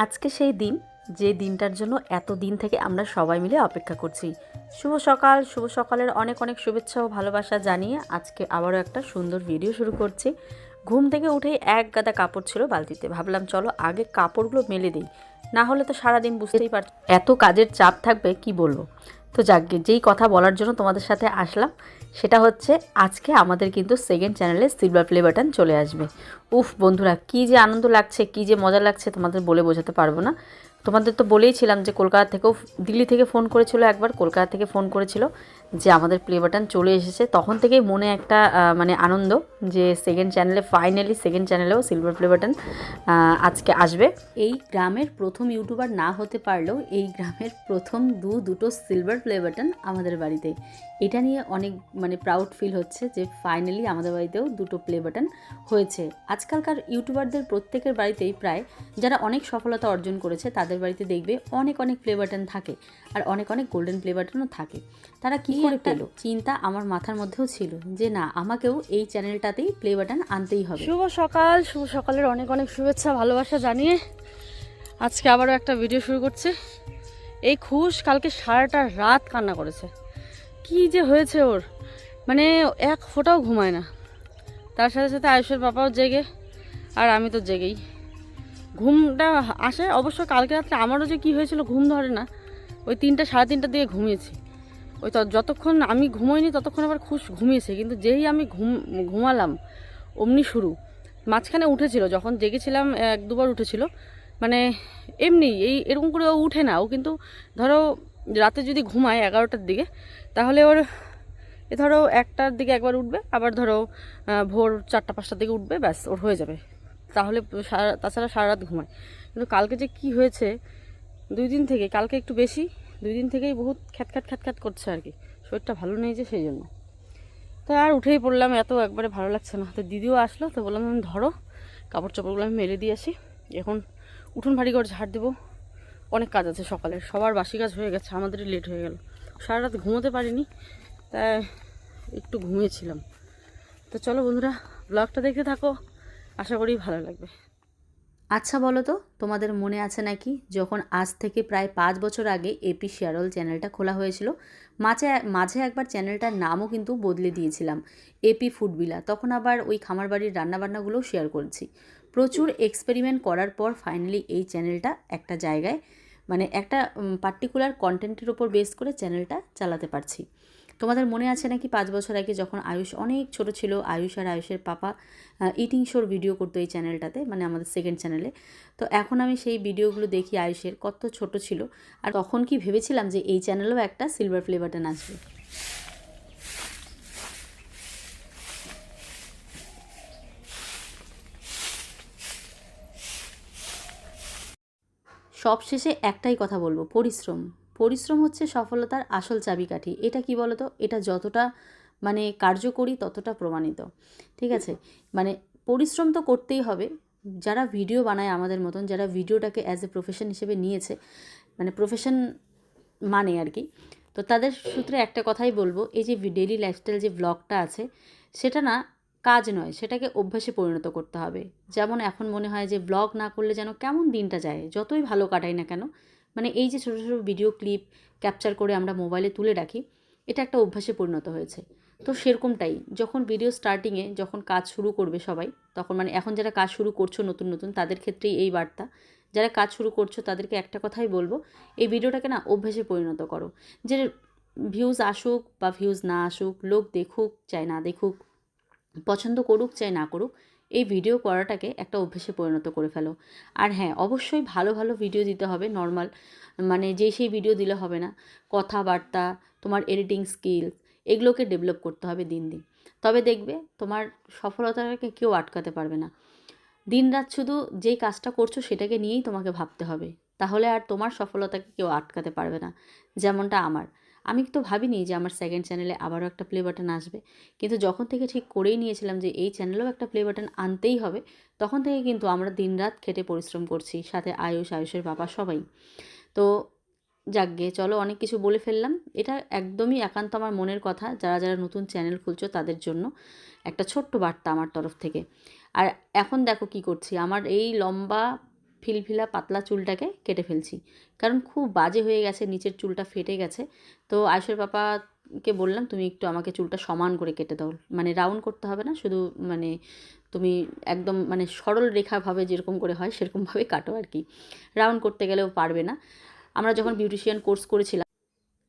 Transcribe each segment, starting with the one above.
আজকে সেই দিন, যে দিনটার জন্য এত দিন থেকে আমরা সবাই মিলে অপেক্ষা করছি। শুভ সকাল, শুভ সকালের অনেক অনেক শুভেচ্ছা ও ভালোবাসা জানিয়ে আজকে আবারও একটা সুন্দর ভিডিও শুরু করছি। ঘুম থেকে উঠেই এক গাদা কাপড় ছিল বালতিতে, ভাবলাম চলো আগে কাপড়গুলো মেলে দিই, না হলে তো সারাদিন বুঝতেই পারছো এত কাজের চাপ থাকবে কি বলবো। তো যাকগে, যেই কথা বলার জন্য তোমাদের সাথে আসলাম সেটা হচ্ছে আজকে আমাদের কিন্তু সেকেন্ড চ্যানেলে সিলভার প্লে বাটন চলে আসবে। উফ বন্ধুরা, কী যে আনন্দ লাগছে, কী যে মজা লাগছে তোমাদের বলে বোঝাতে পারবো না। তোমাদের তো বলেইছিলাম যে কলকাতা থেকেও, দিল্লি থেকে ফোন করেছিল একবার, কলকাতা থেকে ফোন করেছিল যে আমাদের প্লে বাটন চলে এসেছে। তখন থেকেই মনে একটা মানে আনন্দ যে সেকেন্ড চ্যানেলে, ফাইনালি সেকেন্ড চ্যানেলেও সিলভার প্লে বাটন আজকে আসবে। এই গ্রামের প্রথম ইউটিউবার না হতে পারলেও এই গ্রামের প্রথম দুটো সিলভার প্লে বাটন আমাদের বাড়িতে। এটা নিয়ে অনেক মানে প্রাউড ফিল হচ্ছে যে ফাইনালি আমাদের বাড়িতেও দুটো প্লে বাটন হয়েছে। আজকালকার ইউটিউবারদের প্রত্যেকের বাড়িতেই প্রায়, যারা অনেক সফলতা অর্জন করেছে তাদের বাড়িতে দেখবে অনেক অনেক প্লে বাটন থাকে, আর অনেক অনেক গোল্ডেন প্লে বাটনও থাকে। তারা কী করে পেল, চিন্তা আমার মাথার মধ্যেও ছিল যে না, আমাকেও এই চ্যানেলটাতেই প্লে বাটন আনতেই হবে। শুভ সকাল, শুভ সকালের অনেক অনেক শুভেচ্ছা ভালোবাসা জানিয়ে আজকে আবারও একটা ভিডিও শুরু করছি। এই খুশ কালকে সারাটা রাত কান্না করেছে, কি যে হয়েছে ওর, মানে এক ফোঁটাও ঘুমায় না। তার সাথে সাথে আয়ুষের বাবাও জেগে, আর আমি তো জেগেই। ঘুমটা আসে অবশ্য, কালকে রাত্রে আমারও যে কী হয়েছিল ঘুম ধরে না, ওই 3টা সাড়ে 3টার দিকে ঘুমিয়েছি। ওই তো যতক্ষণ আমি ঘুমোইনি ততক্ষণ আবার খুশ ঘুমিয়েছে, কিন্তু যেই আমি ঘুমালাম অমনি শুরু। মাঝখানে উঠেছিল, যখন জেগেছিলাম 1-2বার উঠেছিল, মানে এমনি এরকম করে ও উঠে না। ও কিন্তু ধরো রাতে যদি ঘুমায় 11টার দিকে, তাহলে ওর ধরো 1টার দিকে একবার উঠবে, আবার ধরো ভোর 4টা-5টার দিকে উঠবে, ব্যাস ওর হয়ে যাবে। তাহলে তাছাড়া সারা রাত ঘুমায়। কিন্তু কালকে যে কি হয়েছে 2 দিন থেকে, কালকে একটু বেশি, 2 দিন থেকেই বহুত খ্যাত করছে আর কি। শরীরটা ভালো নেই যে, সেই জন্য। তো আর উঠেই পড়লাম, এত একবারে ভালো লাগছে না। তো দিদিও আসলো, তো বললাম আমি ধরো কাপড় চোপড়গুলো আমি মেলে দিয়ে আসি, এখন উঠোন ভারী করে ঝাড় দেবো। অনেক কাজ আছে সকালের, সবার বাসি কাজ হয়ে গেছে, আমাদেরই লেট হয়ে গেল। সারা রাত ঘুমোতে পারিনি, তাই একটু ঘুমিয়েছিলাম। তো চলো বন্ধুরা, ব্লগটা দেখতে থাকো, আশা করি ভালো লাগবে। আচ্ছা বলো তো, তোমাদের মনে আছে নাকি যখন আজ থেকে প্রায় 5 বছর আগে এপি শেয়ারল চ্যানেলটা খোলা হয়েছিল, মাঝে মাঝে একবার চ্যানেলটার নামও কিন্তু বদলে দিয়েছিলাম এপি ফুডবিলা। তখন আবার ওই খামার বাড়ির রান্নাবান্নাগুলোও শেয়ার করেছি। প্রচুর এক্সপেরিমেন্ট করার পর ফাইনালি এই চ্যানেলটা একটা জায়গায়, মানে একটা পার্টিকুলার কন্টেন্টের ওপর বেস করে চ্যানেলটা চালাতে পারছি। তোমাদের মনে আছে নাকি 5 বছর আগে যখন আয়ুষ অনেক ছোট ছিল, আয়ুষ আর আয়ুষের পাপা ইটিং শোর ভিডিও করতো এই চ্যানেলটাতে, মানে আমাদের সেকেন্ড চ্যানেলে। তো এখন আমি সেই ভিডিওগুলো দেখি, আয়ুষের কত ছোট ছিল, আর তখন কি ভেবেছিলাম যে এই চ্যানেলেও একটা সিলভার প্লে বাটন আসবে। সব শেষে একটাই কথা বলবো, পরিশ্রম। পরিশ্রম হচ্ছে সফলতার আসল চাবিকাঠি। এটা কি বলতো, এটা যতটা মানে কার্যকরী ততটা প্রমাণিত। ঠিক আছে, মানে পরিশ্রম তো করতেই হবে। যারা ভিডিও বানায় আমাদের মতন, যারা ভিডিওটাকে অ্যাজ এ প্রফেশন হিসেবে নিয়েছে, মানে প্রফেশন মানে আর কি, তো তাদের সূত্রে একটা কথাই বলবো, এই যে ডেইলি লাইফস্টাইল যে ব্লগটা আছে, সেটা না কাজ নয়, সেটাকে অভ্যাসে পরিণত করতে হবে। যেমন এখন মনে হয় যে ব্লগ না করলে যেন কেমন দিনটা যায়, যতই ভালো কাটাই না কেন। মানে এই যে ছোটো ছোটো ভিডিও ক্লিপ ক্যাপচার করে আমরা মোবাইলে তুলে রাখি, এটা একটা অভ্যাসে পরিণত হয়েছে। তো সেরকমটাই যখন ভিডিও স্টার্টিংয়ে যখন কাজ শুরু করবে সবাই, তখন মানে এখন যারা কাজ শুরু করছো নতুন নতুন, তাদের ক্ষেত্রেই এই বার্তা। যারা কাজ শুরু করছো তাদেরকে একটা কথাই বলবো, এই ভিডিওটাকে না অভ্যাসে পরিণত করো। যে ভিউজ আসুক বা ভিউজ না আসুক, লোক দেখুক চাই না দেখুক, পছন্দ করুক চাই না করুক, এই ভিডিও করাটাকে একটা অভ্যেসে পরিণত করে ফেলো। আর হ্যাঁ, অবশ্যই ভালো ভালো ভিডিও দিতে হবে, নর্মাল মানে সেই ভিডিও দিলে হবে না। কথাবার্তা, তোমার এডিটিং স্কিলস, এগুলোকে ডেভেলপ করতে হবে দিন দিন। তবে দেখবে তোমার সফলতাকে কেউ আটকাতে পারবে না। দিনরাত শুধু যেই কাজটা করছো সেটাকে নিয়েই তোমাকে ভাবতে হবে, তাহলে আর তোমার সফলতাকে কেউ আটকাতে পারবে না। যেমনটা আমি তো ভাবিনি যে আমার সেকেন্ড চ্যানেলে আবারও একটা প্লে বাটন আসবে, কিন্তু যখন থেকে ঠিক করেই নিয়েছিলাম যে এই চ্যানেলেও একটা প্লে বাটন আনতেই হবে, তখন থেকে কিন্তু আমরা দিনরাত খেটে পরিশ্রম করছি, সাথে আয়ুষের বাবা সবাই। তো যাকগে, চলো অনেক কিছু বলে ফেললাম। এটা একদমই একান্ত আমার মনের কথা, যারা যারা নতুন চ্যানেল খুলছো তাদের জন্য একটা ছোট্ট বার্তা আমার তরফ থেকে। আর এখন দেখো কি করছি, আমার এই লম্বা ফিলফিলা পাতলা চুলটাকে কেটে ফেলছি, কারণ খুব বাজে হয়ে গেছে, নিচের চুলটা ফেটে গেছে। তো আয়ুষের পাপাকে বললাম তুমি একটু আমাকে চুলটা সমান করে কেটে দাও, মানে রাউন্ড করতে হবে না, শুধু মানে তুমি একদম মানে সরল রেখাভাবে যেরকম করে হয় সেরকমভাবে কাটো আর কি, রাউন্ড করতে গেলেও পারবে না। আমরা যখন বিউটিশিয়ান কোর্স করেছিলাম,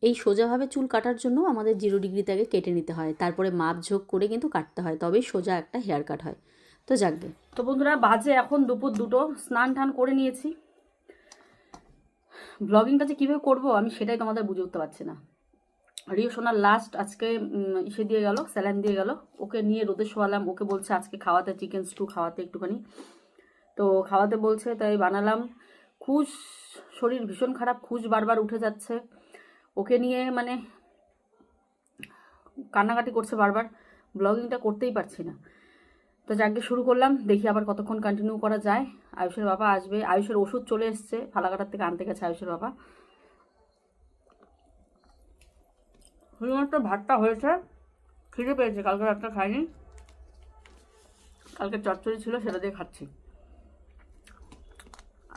এই সোজাভাবে চুল কাটার জন্য আমাদের 0 ডিগ্রিতে আগে কেটে নিতে হয়, তারপরে মাপঝোঁক করে কিন্তু কাটতে হয়, তবেই সোজা একটা হেয়ার কাট হয়। তো যাকবে। তো বন্ধুরা, বাজে এখন দুপুর 2টো, স্নান টান করে নিয়েছি। ব্লগিংটা যে কীভাবে করবো আমি সেটাই তোমাদের বুঝে উঠতে পারছি না। রিও সোনার লাস্ট আজকে ইসে দিয়ে গেল, স্যালাইন দিয়ে গেল, ওকে নিয়ে রোদে শোয়ালাম। ওকে বলছে আজকে খাওয়াতে চিকেন স্টু খাওয়াতে একটুখানি, তো খাওয়াতে বলছে তাই বানালাম। খুশ শরীর ভীষণ খারাপ, খুশ বারবার উঠে যাচ্ছে, ওকে নিয়ে মানে কান্নাকাটি করছে বারবার, ব্লগিংটা করতেই পারছি না। তো যাকে শুরু করলাম, দেখি আবার কতক্ষণ কন্টিনিউ করা যায়। আয়ুষের বাবা আসবে, আয়ুষের ওষুধ চলে এসছে, ফালাকাটার থেকে আনতে গেছে আয়ুষের বাবা। শুধুমাত্র ভাতটা হয়েছে, খিদে পেয়েছে, কালকে রাতটা খাইনি, কালকে চচ্চড়ি ছিল সেটা দিয়ে খাচ্ছি।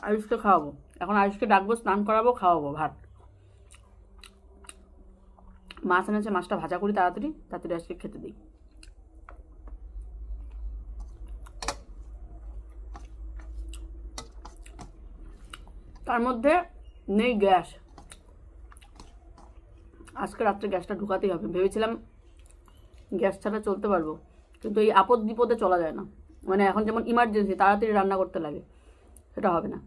আয়ুষকে খাওয়াবো, এখন আয়ুষকে ডাকবো, স্নান করাবো, খাওয়াবো ভাত। মাছ এনেছে, মাছটা ভাজা করি তাড়াতাড়ি তাড়াতাড়ি আজকে খেতে দিই। তার মধ্যে নেই গ্যাস, আজকে রাত্রে গ্যাসটা ঢুকাতেই হবে। ভেবেছিলাম গ্যাস ছাড়া চলতে পারবো, কিন্তু এই আপদ বিপদে চলা যায় না, মানে এখন যেমন ইমার্জেন্সি তাড়াতাড়ি রান্না করতে লাগে, সেটা হবে না।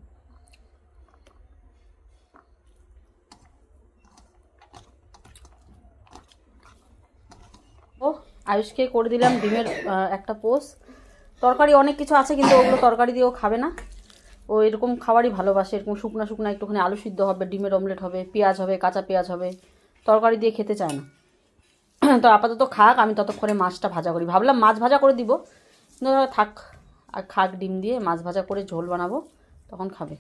ও আয়ুষকে করে দিলাম ডিমের একটা পোস্ট। তরকারি অনেক কিছু আছে, কিন্তু ওগুলো তরকারি দিয়েও খাবে না, ও এরকম খাবারই ভালোবাসে, এরকম শুকনা শুকনা একটুখানি আলু সিদ্ধ হবে, ডিমের অমলেট হবে, পেঁয়াজ হবে, কাঁচা পেঁয়াজ হবে, তরকারি দিয়ে খেতে চায় না। তো আপাতত খাক, আমি ততক্ষণে মাছটা ভাজা করি। ভাবলাম মাছ ভাজা করে দিব, কিন্তু থাক, আর খাক, ডিম দিয়ে মাছ ভাজা করে ঝোল বানাবো, তখন খাবে।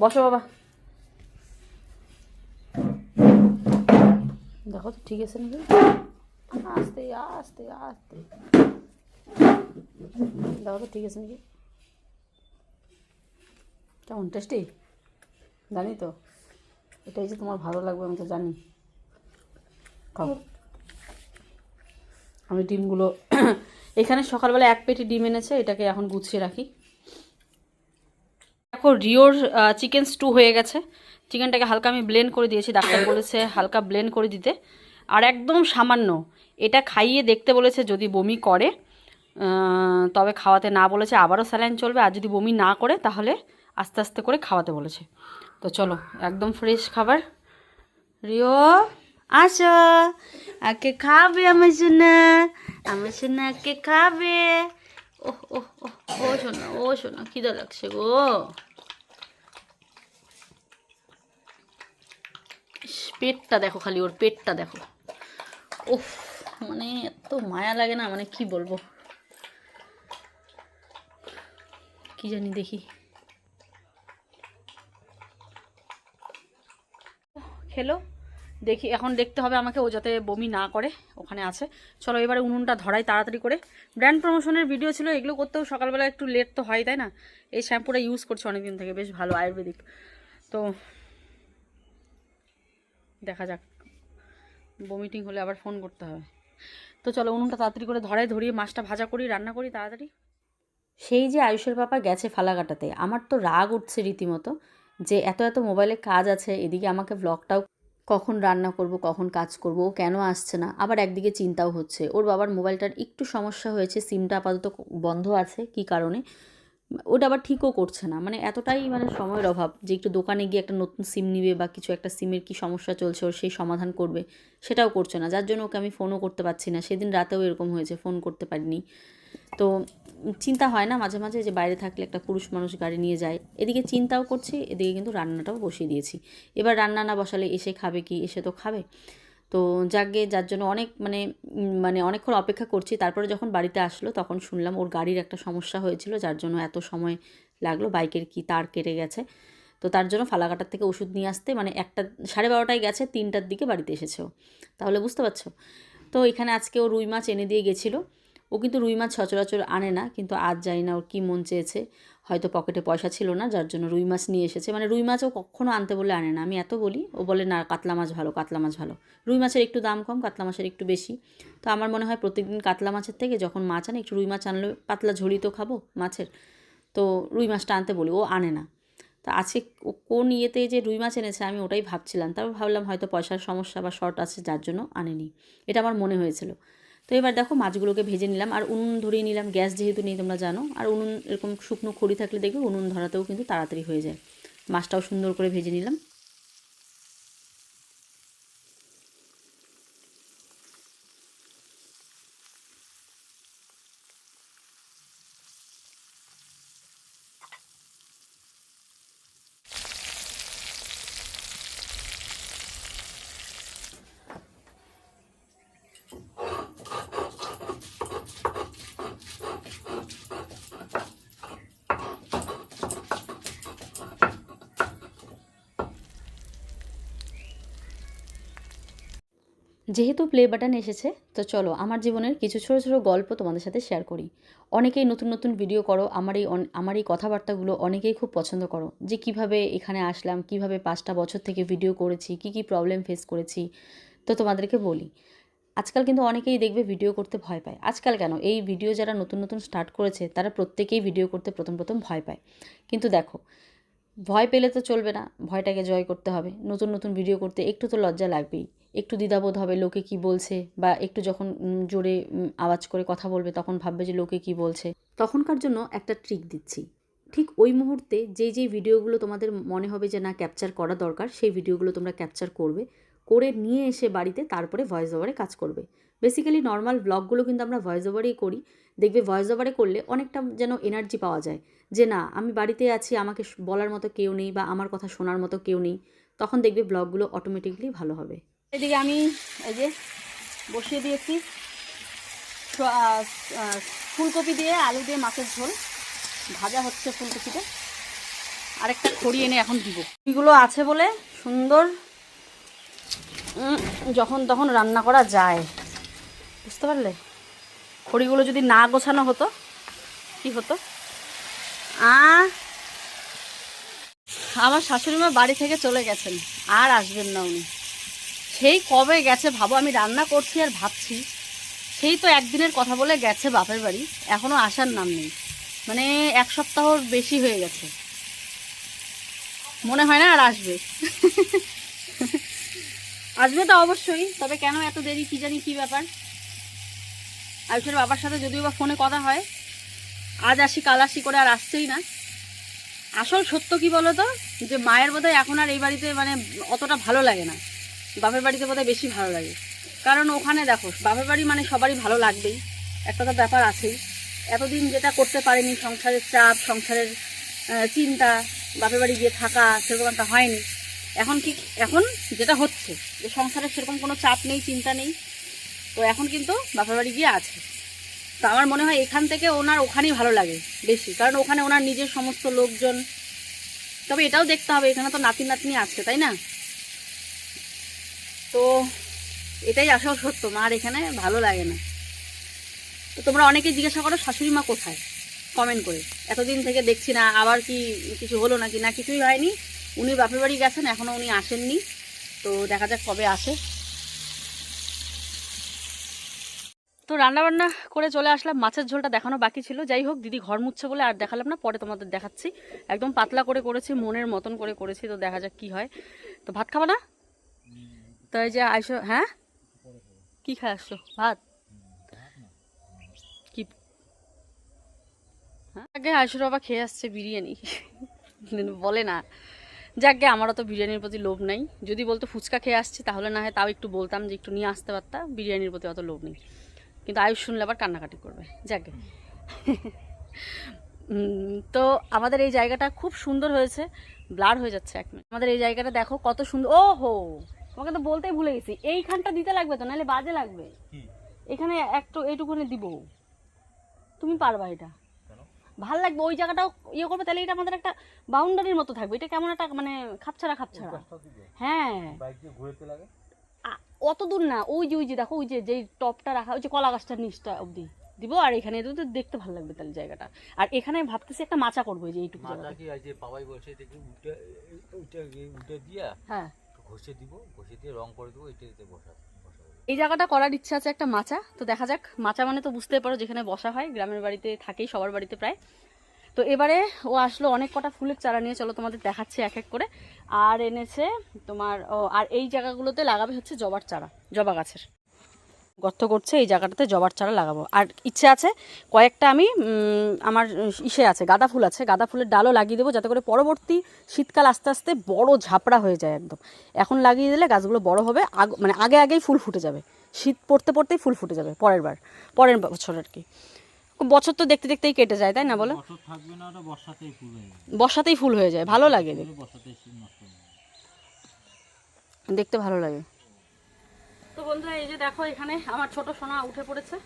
বসো বাবা, দেখো তো ঠিক আছে নাকি, আস্তে আস্তে আস্তে দেখো তো ঠিক আছে নাকি, কেমন টেস্টি জানি তো, এটাই যে তোমার ভালো লাগবে আমি তো জানি। খাও। আমি ডিমগুলো এখানে সকালবেলা 1 পেটি ডিম এনেছে, এটাকে এখন গুছিয়ে রাখি। দেখো রিওর চিকেন স্টু হয়ে গেছে, চিকেনটাকে হালকা আমি ব্লেন্ড করে দিয়েছি, ডাক্তার বলেছে হালকা ব্লেন্ড করে দিতে, আর একদম সামান্য এটা খাইয়ে দেখতে বলেছে, যদি বমি করে তবে খাওয়াতে না বলেছে, আবারও স্যালাইন চলবে, আর যদি বমি না করে তাহলে আস্তে আস্তে করে খাওয়াতে বলেছে। তো চলো, একদম ফ্রেশ খাবার। রিও আসো, আকে খাবে আমার সোনা আকে খাবে। ওহ ওহ ওহ, ও শোনা ও শোনা, খিদে লাগছে গো। পেটটা দেখো, খালি ওর পেটটা দেখো, ওহ মানে এত মায়া লাগে না, মানে কি বলবো, কি জানি। দেখি খেলো, দেখি এখন দেখতে হবে আমাকে, ও যাতে বমি না করে, ওখানে আছে। চলো এবারে উনুনটা ধরাই তাড়াতাড়ি করে। ব্র্যান্ড প্রমোশনের ভিডিও ছিল, এগুলো করতেও সকালবেলা একটু লেট তো হয়, তাই না। এই শ্যাম্পুটা ইউজ করছি অনেকদিন থেকে, বেশ ভালো, আয়ুর্বেদিক। তো দেখা যাক, বমিটিং হলে আবার ফোন করতে হবে। তো চলো উনুনটা তাড়াতাড়ি করে ধরিয়ে মাছটা ভাজা করি, রান্না করি তাড়াতাড়ি। সেই যে আয়ুষের পাপা গেছে ফালাকাটাতে, আমার তো রাগ উঠছে রীতিমতো, যে এত এত মোবাইলে কাজ আছে, এদিকে আমাকে ব্লগটাও, কখন রান্না করব কখন কাজ করব, ও কেন আসছে না, আবার একদিকে চিন্তাও হচ্ছে। ওর বাবার মোবাইলটার একটু সমস্যা হয়েছে, সিমটা আপাতত বন্ধ আছে, কি কারণে ওটা আবার ঠিকও করছে না, মানে এতটাই মানে সময়ের অভাব, যে একটু দোকানে গিয়ে একটা নতুন সিম নিবে বা কিছু একটা সিমের কি সমস্যা চলছে ওর সেই সমাধান করবে, সেটাও করছে না, যার জন্য ওকে আমি ফোনও করতে পারছি না। সেদিন রাতেও এরকম হয়েছে, ফোন করতে পারিনি। তো চিন্তা হয় না মাঝে মাঝে, যে বাইরে থাকলে একটা পুরুষ মানুষ গাড়ি নিয়ে যায়, এদিকে চিন্তাও করছি, এদিকে কিন্তু রান্নাটাও বসিয়ে দিয়েছি। এবার রান্না না বসালে এসে খাবে কি, এসে তো খাবে। তো যাকে, যার জন্য অনেক মানে অনেকক্ষণ অপেক্ষা করছি। তারপরে যখন বাড়িতে আসলো তখন শুনলাম ওর গাড়ির একটা সমস্যা হয়েছিল, যার জন্য এত সময় লাগলো, বাইকের কি তার কেটে গেছে। তো তার জন্য ফালাকাটার থেকে ওষুধ নিয়ে আসতে, মানে 12:30 গেছে, 3টার দিকে বাড়িতে এসেছে ও, তাহলে বুঝতে পারছো। তো এখানে আজকে ও রুই মাছ এনে দিয়ে গেছিলো, ও কিন্তু রুই মাছ সচরাচর আনে না, কিন্তু আজ জানি না ওর কী মন চেয়েছে, হয়তো পকেটে পয়সা ছিল না যার জন্য রুই মাছ নিয়ে এসেছে। মানে রুই মাছ ও কখনও আনতে বলে আনে না, আমি এত বলি ও বলে না কাতলা মাছ ভালো, কাতলা মাছ ভালো। রুই মাছের একটু দাম কম, কাতলা মাছের একটু বেশি। তো আমার মনে হয় প্রত্যেকদিন কাতলা মাছের থেকে যখন মাছ আনে একটু রুই মাছ আনলে পাতলা ঝোলি তো খাবো মাছের, তো রুই মাছটা আনতে বলি, ও আনে না। তো আজকে কোন ইয়েতে যে রুই মাছ এনেছে আমি ওটাই ভাবছিলাম, তারপর ভাবলাম হয়তো পয়সার সমস্যা বা শর্ট আছে যার জন্য আনেনি, এটা আমার মনে হয়েছিল। তো এবার দেখো মাছগুলোকে ভেজে নিলাম আর উনুন ধরিয়ে নিলাম, গ্যাস যেহেতু নেই তোমরা জানো, আর উনুন এরকম শুকনো খড়ি থাকলে দেখবে উনুন ধরাতেও কিন্তু তাড়াতাড়ি হয়ে যায়। মাছটাও সুন্দর করে ভেজে নিলাম। যেহেতু প্লে বাটন এসেছে, তো চলো আমার জীবনের কিছু ছোটো ছোটো গল্প তোমাদের সাথে শেয়ার করি। অনেকেই নতুন নতুন ভিডিও করো, আমার এই কথাবার্তাগুলো অনেকেই খুব পছন্দ করো, যে কিভাবে এখানে আসলাম, কিভাবে 5টা বছর থেকে ভিডিও করেছি, কি কি প্রবলেম ফেস করেছি। তো তোমাদেরকে বলি, আজকাল কিন্তু অনেকেই দেখবে ভিডিও করতে ভয় পায়। আজকাল কেন, এই ভিডিও যারা নতুন নতুন স্টার্ট করেছে তারা প্রত্যেকেই ভিডিও করতে প্রথম প্রথম ভয় পায়। কিন্তু দেখো, ভয় পেলে তো চলবে না, ভয়টাকে জয় করতে হবে। নতুন নতুন ভিডিও করতে একটু তো লজ্জা লাগবেই, একটু দ্বিধাবোধ হবে লোকে কি বলছে, বা একটু যখন জোরে আওয়াজ করে কথা বলবে তখন ভাববে যে লোকে কি বলছে। তখনকার জন্য একটা ট্রিক দিচ্ছি। ঠিক ওই মুহূর্তে যেই ভিডিওগুলো তোমাদের মনে হবে যে না ক্যাপচার করা দরকার, সেই ভিডিওগুলো তোমরা ক্যাপচার করবে, করে নিয়ে এসে বাড়িতে তারপরে ভয়েস ওভারে কাজ করবে। বেসিক্যালি নর্মাল ব্লগগুলো কিন্তু আমরা ভয়েস ওভারেই করি। দেখবে ভয়েস ওভারে করলে অনেকটা যেন এনার্জি পাওয়া যায়, যে না আমি বাড়িতে আছি, আমাকে বলার মতো কেউ নেই বা আমার কথা শোনার মতো কেউ নেই, তখন দেখবে ব্লগগুলো অটোমেটিকলি ভালো হবে। এদিকে আমি এই যে বসিয়ে দিয়েছি ফুলকপি দিয়ে আলু দিয়ে মাছের ঝোল, ভাজা হচ্ছে ফুলকপিটা। আরেকটা খড়ি এনে এখন দিব। এগুলো আছে বলে সুন্দর যখন তখন রান্না করা যায়, বুঝতে পারলে। খড়িগুলো যদি না গোছানো হতো কি হতো। আমার শাশুড়িমা বাড়ি থেকে চলে গেছেন, আর আসবেন না উনি। সেই কবে গেছে ভাবো, আমি রান্না করছি আর ভাবছি সেই তো একদিনের কথা বলে গেছে বাপের বাড়ি, এখনও আসার নাম নেই। মানে 1 সপ্তাহর বেশি হয়ে গেছে, মনে হয় না আর আসবে। আসবে তো অবশ্যই, তবে কেন এত দেরি কি জানি কি ব্যাপার। আয়ুষের বাবার সাথে যদিও বা ফোনে কথা হয়, আজ আসি কাল আসি করে আর আসছেই না। আসল সত্য কি বলো তো, যে মায়ের বোধহয় এখন আর এই বাড়িতে মানে অতটা ভালো লাগে না, বাপের বাড়িতে বোধহয় বেশি ভালো লাগে। কারণ ওখানে দেখো বাপের বাড়ি মানে সবারই ভালো লাগবেই, একটা তো ব্যাপার আছেই। এতদিন যেটা করতে পারেনি, সংসারের চাপ, সংসারের চিন্তা, বাপের বাড়ি গিয়ে থাকা সেরকম একটা হয়নি। এখন যেটা হচ্ছে যে সংসারের সেরকম কোনো চাপ নেই, চিন্তা নেই, তো এখন কিন্তু বাপের বাড়ি গিয়ে আছে। তো আমার মনে হয় এখান থেকে ওনার ওখানেই ভালো লাগে বেশি, কারণ ওখানে ওনার নিজের সমস্ত লোকজন। তবে এটাও দেখতে হবে এখানে তো নাতি নাতনি আছে, তাই না? তো এটাই আসল সত্য, মার এখানে ভালো লাগে না। তো তোমরা অনেকেই জিজ্ঞাসা করো শাশুড়ি মা কোথায়, কমেন্ট করে। এতদিন থেকে দেখছি না, আবার কি কিছু হলো নাকি? না, কিছুই হয়নি। উনি বাপের বাড়ি গেছেন, এখনও উনি আসেননি। তো দেখা যাক কবে আসে। তো রান্নাবান্না করে চলে আসলাম, মাছের ঝোলটা দেখানো বাকি ছিল। যাই হোক, দিদি ঘর মুছছে বলে আর দেখালাম না, পরে তোমাদের দেখাচ্ছি। একদম পাতলা করে করেছি, মনের মতন করে করেছি, তো দেখা যাক কি হয়। তো ভাত খাবা না? তো এই যে আইসো, হ্যাঁ কি খাই আসছো? ভাত কি? হ্যাঁ, আগে আইসোর বাবা খেয়ে আসছে বিরিয়ানি। বলে না, যাকে আমারও তো বিরিয়ানির প্রতি লোভ নাই। যদি বলতো ফুচকা খেয়ে আসছি তাহলে না হয় তাও একটু বলতাম যে একটু নিয়ে আসতে পারতাম, বিরিয়ানির প্রতি অত লোভ নেই। কিন্তু আয়ুষ শুনলে আবার কান্নাকাটি করবে, যাকে। তো আমাদের এই জায়গাটা খুব সুন্দর হয়েছে। ব্লার হয়ে যাচ্ছে 1 মিনিট। আমাদের এই জায়গাটা দেখো কত সুন্দর। ও হো, তোমাকে তো বলতেই ভুলে গেছি, এইখানটা দিতে লাগবে তো, নাহলে বাজে লাগবে। এখানে একটু এইটুকুনি দিব, তুমি পারবা এটা, ভাল লাগবে। ওই জায়গাটাও ইয়ে করবে, তাহলে এটা আমাদের একটা বাউন্ডারির মতো থাকবে। এটা কেমন একটা মানে খাপছাড়া খাপছাড়া। হ্যাঁ, অত দূর না, ওই যে দেখো, ওই যে যেই টপটা রাখা, ওই যে কলা গাছটার নিচটা অবধি দিব, আর এখানে তো দেখতে ভালো লাগবে তাহলে জায়গাটা। আর এখানে ভাবতেছি একটা মাচা করবো, এই যে এইটুকু মাথা জায়গা। কি আছে বাবাই বলছে এটাকে উঠে উঠে দিয়া হ্যাঁ, ঘষে দিব, ঘষে দিয়ে রং করে দেবো, এটাতে বসাবো। এই জায়গাটা করার ইচ্ছা আছে একটা মাচা। তো দেখা যাক, মাচা মানে তো বুঝতে পারো যেখানে বসা হয়, গ্রামের বাড়িতে থাকেই সবার বাড়িতে প্রায়। তো এবারে ও আসলো অনেক কটা ফুলের চারা নিয়ে, চলো তোমাদের দেখাচ্ছি এক এক করে। আর এনেছে তোমার আর এই জায়গাগুলোতে লাগাবে হচ্ছে জবার চারা, জবা গাছের গর্ত করছে, এই জায়গাটাতে জবার চারা লাগাবো। আর ইচ্ছে আছে কয়েকটা আমি আমার ইসে আছে, গাঁদা ফুল আছে, গাঁদা ফুলের ডালও লাগিয়ে দেবো, যাতে করে পরবর্তী শীতকাল আস্তে আস্তে বড় ঝাপড়া হয়ে যায় একদম। এখন লাগিয়ে দিলে গাছগুলো বড় হবে, মানে আগে আগেই ফুল ফুটে যাবে, শীত পড়তে পড়তেই ফুল ফুটে যাবে পরের বছর আর কি। বছর তো দেখতে দেখতেই কেটে যায়, তাই না বলো? বছর থাকবে না, ওটা বর্ষাতেই ফুল হয়ে যাবে। বর্ষাতেই ফুল হয়ে যায়, ভালো লাগে বর্ষাতেই নষ্ট হয়ে যাবে। দেখতে ভালো লাগে। তো বন্ধুরা এই যে দেখো, এখানে আমার ছোট সোনা উঠে পড়েছে।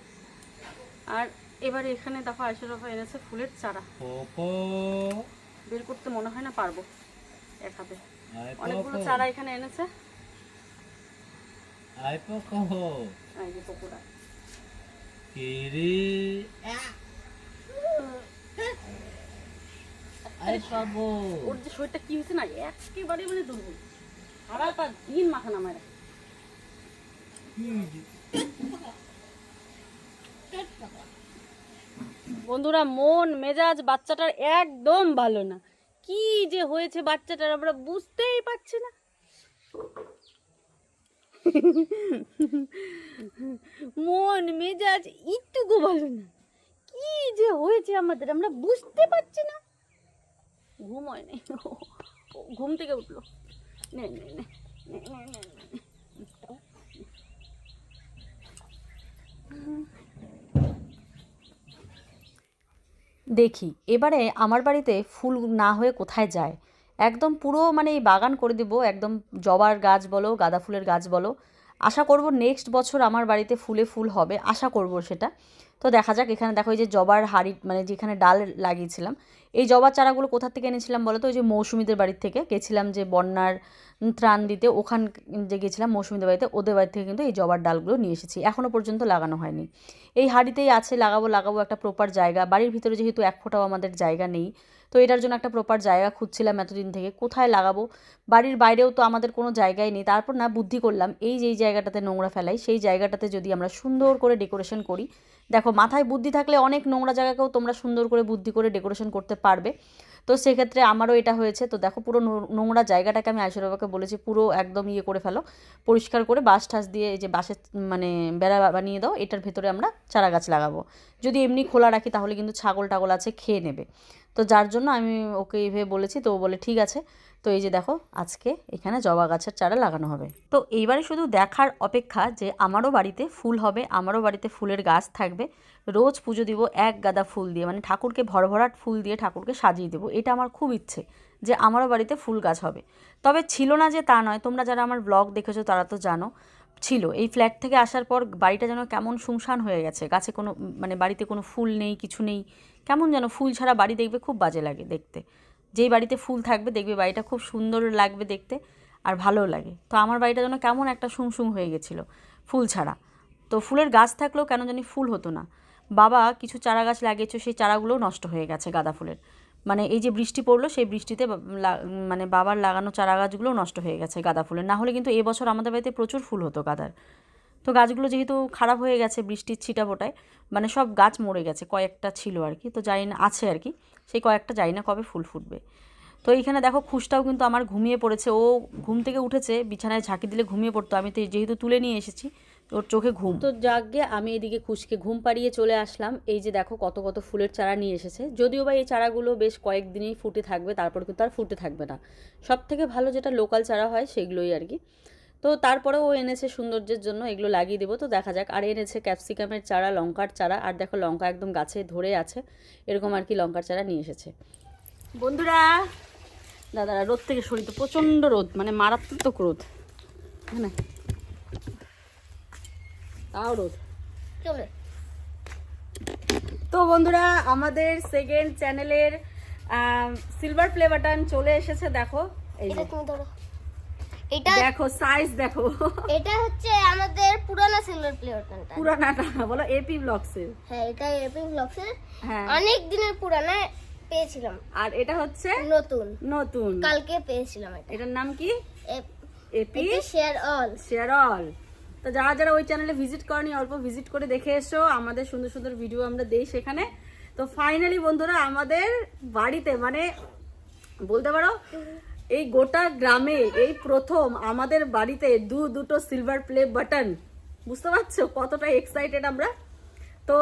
আর এবারে এখানে দেখো আয়শারফা এনেছে ফুলের চারা। বের করতে মনে হয় না পারবো এক হাতে, অনেকগুলো চারা এখানে এনেছে। এই যে পকোড়া ওর যে শরীরটা কি হয়েছে না, একেবারে মানে দুর্বল, সারাটা দিন মাথা নামায় রাখে। বন্ধুরা মন মেজাজ বাচ্চাটার একদম ভালো না, কি যে হয়েছে বাচ্চাটার আমরা বুঝতেই পারছি না। মন মেজাজ একটুকু ভালো না, কি যে হয়েছে আমাদের আমরা বুঝতে পারছি না। ঘুম হয় নাই, ঘুম থেকে উঠলো। নে নে নে নে নে নে নে। দেখি এবারে আমার বাড়িতে ফুল না হয়ে কোথায় যায়। একদম পুরো মানে এই বাগান করে দিব, একদম জবার গাছ বলো, গাঁদা ফুলের গাছ বলো। আশা করব নেক্সট বছর আমার বাড়িতে ফুলে ফুল হবে, আশা করব সেটা। তো দেখা যাক। এখানে দেখো এই যে জবার হাড়ি, মানে যেখানে ডাল লাগিয়েছিলাম, এই জবার চারাগুলো কোথা থেকে এনেছিলাম বলো তো? ওই যে মৌসুমীদের বাড়ির থেকে গেছিলাম, যে বন্যার ত্রাণ দিতে, ওখান যে গেছিলাম মৌসুমীদের বাড়িতে, ওদের বাড়ি থেকে কিন্তু এই জবার ডালগুলো নিয়ে এসেছি, এখনও পর্যন্ত লাগানো হয়নি। এই হাঁড়িতেই আছে, লাগাবো একটা প্রপার জায়গা। বাড়ির ভিতরে যেহেতু এক ফোঁটাও আমাদের জায়গা নেই, তো এটার জন্য একটা প্রপার জায়গা খুঁজছিলাম এতদিন থেকে, কোথায় লাগাবো। বাড়ির বাইরেও তো আমাদের কোনো জায়গাই নেই। তারপর না বুদ্ধি করলাম, এই যেই জায়গাটাতে নোংরা ফেলাই, সেই জায়গাটাতে যদি আমরা সুন্দর করে ডেকোরেশন করি। দেখো, মাথায় বুদ্ধি থাকলে অনেক নোংরা জায়গাকেও তোমরা সুন্দর করে বুদ্ধি করে ডেকোরেশন করতে পারবে। তো সেক্ষেত্রে আমারও এটা হয়েছে। তো দেখো, পুরো নোংরা জায়গাটাকে আমি আয়শারফাকে বলেছি পুরো একদম ইয়ে করে ফেলো, পরিষ্কার করে বাঁশ ঠাস দিয়ে, এই যে বাঁশের মানে বেড়া বানিয়ে দাও, এটার ভেতরে আমরা চারা গাছ লাগাবো। যদি এমনি খোলা রাখি তাহলে কিন্তু ছাগল টাগল আছে, খেয়ে নেবে। তো যার জন্য আমি ওকে এইভাবে বলেছি, তো ও বলে ঠিক আছে। তো এই যে দেখো, আজকে এখানে জবা গাছের চারা লাগানো হবে। তো এইবারে শুধু দেখার অপেক্ষা যে আমারও বাড়িতে ফুল হবে, আমারও বাড়িতে ফুলের গাছ থাকবে। রোজ পুজো দিব এক গাদা ফুল দিয়ে, মানে ঠাকুরকে ভরভরাট ফুল দিয়ে ঠাকুরকে সাজিয়ে দেবো। এটা আমার খুব ইচ্ছে যে আমারও বাড়িতে ফুল গাছ হবে। তবে ছিল না যে তা নয়, তোমরা যারা আমার ব্লগ দেখেছো তারা তো জানো ছিল। এই ফ্ল্যাট থেকে আসার পর বাড়িটা যেন কেমন শুনশান হয়ে গেছে, গাছে কোনো মানে বাড়িতে কোনো ফুল নেই, কিছু নেই, কেমন যেন ফুল ছাড়া বাড়ি দেখবে খুব বাজে লাগে দেখতে। যেই বাড়িতে ফুল থাকবে দেখবে বাড়িটা খুব সুন্দর লাগবে দেখতে, আর ভালোও লাগে। তো আমার বাড়িটা যেন কেমন একটা শুংশুং হয়ে গেছিলো ফুল ছাড়া। তো ফুলের গাছ থাকলেও কেন জানি ফুল হতো না। বাবা কিছু চারা গাছ লাগিয়েছে, সেই চারাগুলোও নষ্ট হয়ে গেছে গাঁদা ফুলের। মানে এই যে বৃষ্টি পড়লো, সেই বৃষ্টিতে মানে বাবার লাগানো চারা গাছগুলোও নষ্ট হয়ে গেছে গাঁদা ফুলের। না হলে কিন্তু এবছর আমাদের বাড়িতে প্রচুর ফুল হতো গাঁদার। তো গাছগুলো যেহেতু খারাপ হয়ে গেছে বৃষ্টির ছিটাফোঁটায়, মানে সব গাছ মরে গেছে, কয়েকটা ছিল আর কি, তো জানি না আছে আর কি, সেই কয়েকটা জানি না কবে ফুল ফুটবে। তো এইখানে দেখো, খুশটাও কিন্তু আমার ঘুমিয়ে পড়েছে। ও ঘুম থেকে উঠেছে, বিছানায় ঝাঁকি দিলে ঘুমিয়ে পড়তো, আমি তো যেহেতু তুলে নিয়ে এসেছি, ওর চোখে ঘুম। তো যাকে আমি এদিকে খুশকে ঘুম পাড়িয়ে চলে আসলাম। এই যে দেখো কত কত ফুলের চারা নিয়ে এসেছে, যদিও বা এই চারাগুলো বেশ কয়েকদিনই ফুটে থাকবে, তারপর কিন্তু আর ফুটে থাকবে না। সব থেকে ভালো যেটা লোকাল চারা হয় সেগুলোই আর কি। তো তারপরে ও এনেছে সৌন্দর্যের জন্য, এগুলো লাগিয়ে দেবো। তো দেখা যাক। আর এনেছে ক্যাপসিকামের চারা, লঙ্কার চারা, আর দেখো লঙ্কা একদম গাছে ধরে আছে, এরকম আর কি লঙ্কার চারা নিয়ে এসেছে। বন্ধুরা দাদারা, রোদ থেকে সরি, তো প্রচণ্ড রোদ, মানে মারাত্মক রোদ, হ্যাঁ তাও রোদ চলে। তো বন্ধুরা, আমাদের সেকেন্ড চ্যানেলের সিলভার প্লে বাটন চলে এসেছে। দেখো এই যে এটা দেখো সাইজ দেখো, এটা হচ্ছে আমাদের পুরানো সিলভার প্লে বাটনটা। পুরানাটা বলো এপি ব্লগসের। হ্যাঁ, এটা এপি ব্লগসের হ্যাঁ, অনেক দিনের পুরানা, পেয়েছিলাম। আর এটা হচ্ছে নতুন, নতুন, কালকে পেয়েছিলাম। এটা এটার নাম কি? AP share all. Share all. তো যারা যারা ওই চ্যানেলে ভিজিট করনি, অল্প ভিজিট করে দেখে এসো, আমাদের সুন্দর সুন্দর ভিডিও আমরা দেই সেখানে। তো ফাইনালি বন্ধুরা আমাদের বাড়িতে মানে বলতে পারো এই গোটা গ্রামে এই প্রথম আমাদের বাড়িতে দুটো সিলভার প্লে বাটন। বুঝতে পারছো কতটা এক্সাইটেড আমরা। তো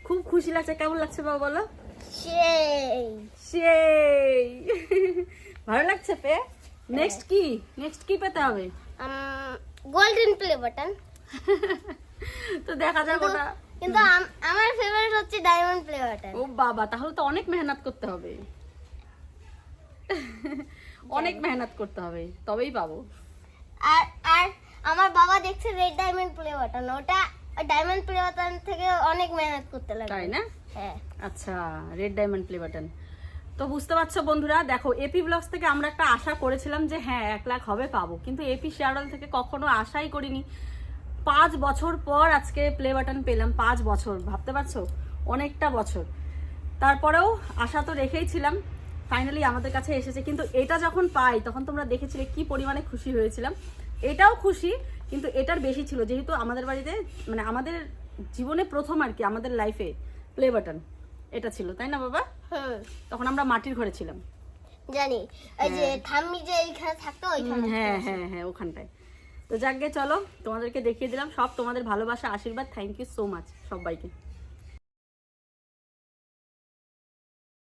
খুব খুশি লাগছে। কেমন লাগছে বাবা বলো? সেই সেই ভালো লাগছে পেয়ে। নেক্সট কি পেতে হবে? Golden play button. তো দেখা যাক ওটা। কিন্তু আমার ফেভারিট হচ্ছে ডায়মন্ড প্লে বাটন। ও বাবা, তাহলে তো অনেক মেহনত করতে হবে, অনেক মেহনত করতে হবে তবেই পাবো। আর আর আমার বাবা দেখছে রেড ডায়মন্ড প্লে বাটন, ওটা ডায়মন্ড প্লে বাটন থেকে অনেক মেহনত করতে লাগে, তাই না? হ্যাঁ। আচ্ছা, রেড ডায়মন্ড প্লে বাটন। তো বুঝতে পারছো বন্ধুরা, দেখো এপি ব্লগস থেকে আমরা একটা আশা করেছিলাম যে হ্যাঁ 1 লাখ হবে পাবো, কিন্তু এপি শেয়ারল থেকে কখনো আশাই করিনি। 5 বছর পর আজকে প্লে বাটন পেলাম। 5 বছর, ভাবতে পারছো? অনেকটা বছর। তারপরেও আশা তো রেখেই ছিলাম, ফাইনালি আমাদের কাছে এসেছে। কিন্তু এটা যখন পাই তখন তোমরা দেখেছিলে কি পরিমাণে খুশি হয়েছিলাম। এটাও খুশি, কিন্তু এটার বেশি ছিল, যেহেতু আমাদের বাড়িতে মানে আমাদের জীবনে প্রথম আর কি, আমাদের লাইফে প্লে বাটন এটা ছিল, তাই না বাবা? তখন আমরা মাটির ঘরে ছিলাম, জানি। এই যে ঠাম্মি যে এইখানে থাকতো ওইখানে। হ্যাঁ হ্যাঁ হ্যাঁ, ওখানটায়। তো যাকগে চলো, তোমাদেরকে দেখিয়ে দিলাম। সব তোমাদের ভালোবাসা, আশীর্বাদ। থ্যাংক ইউ সো মাচ সবাইকে।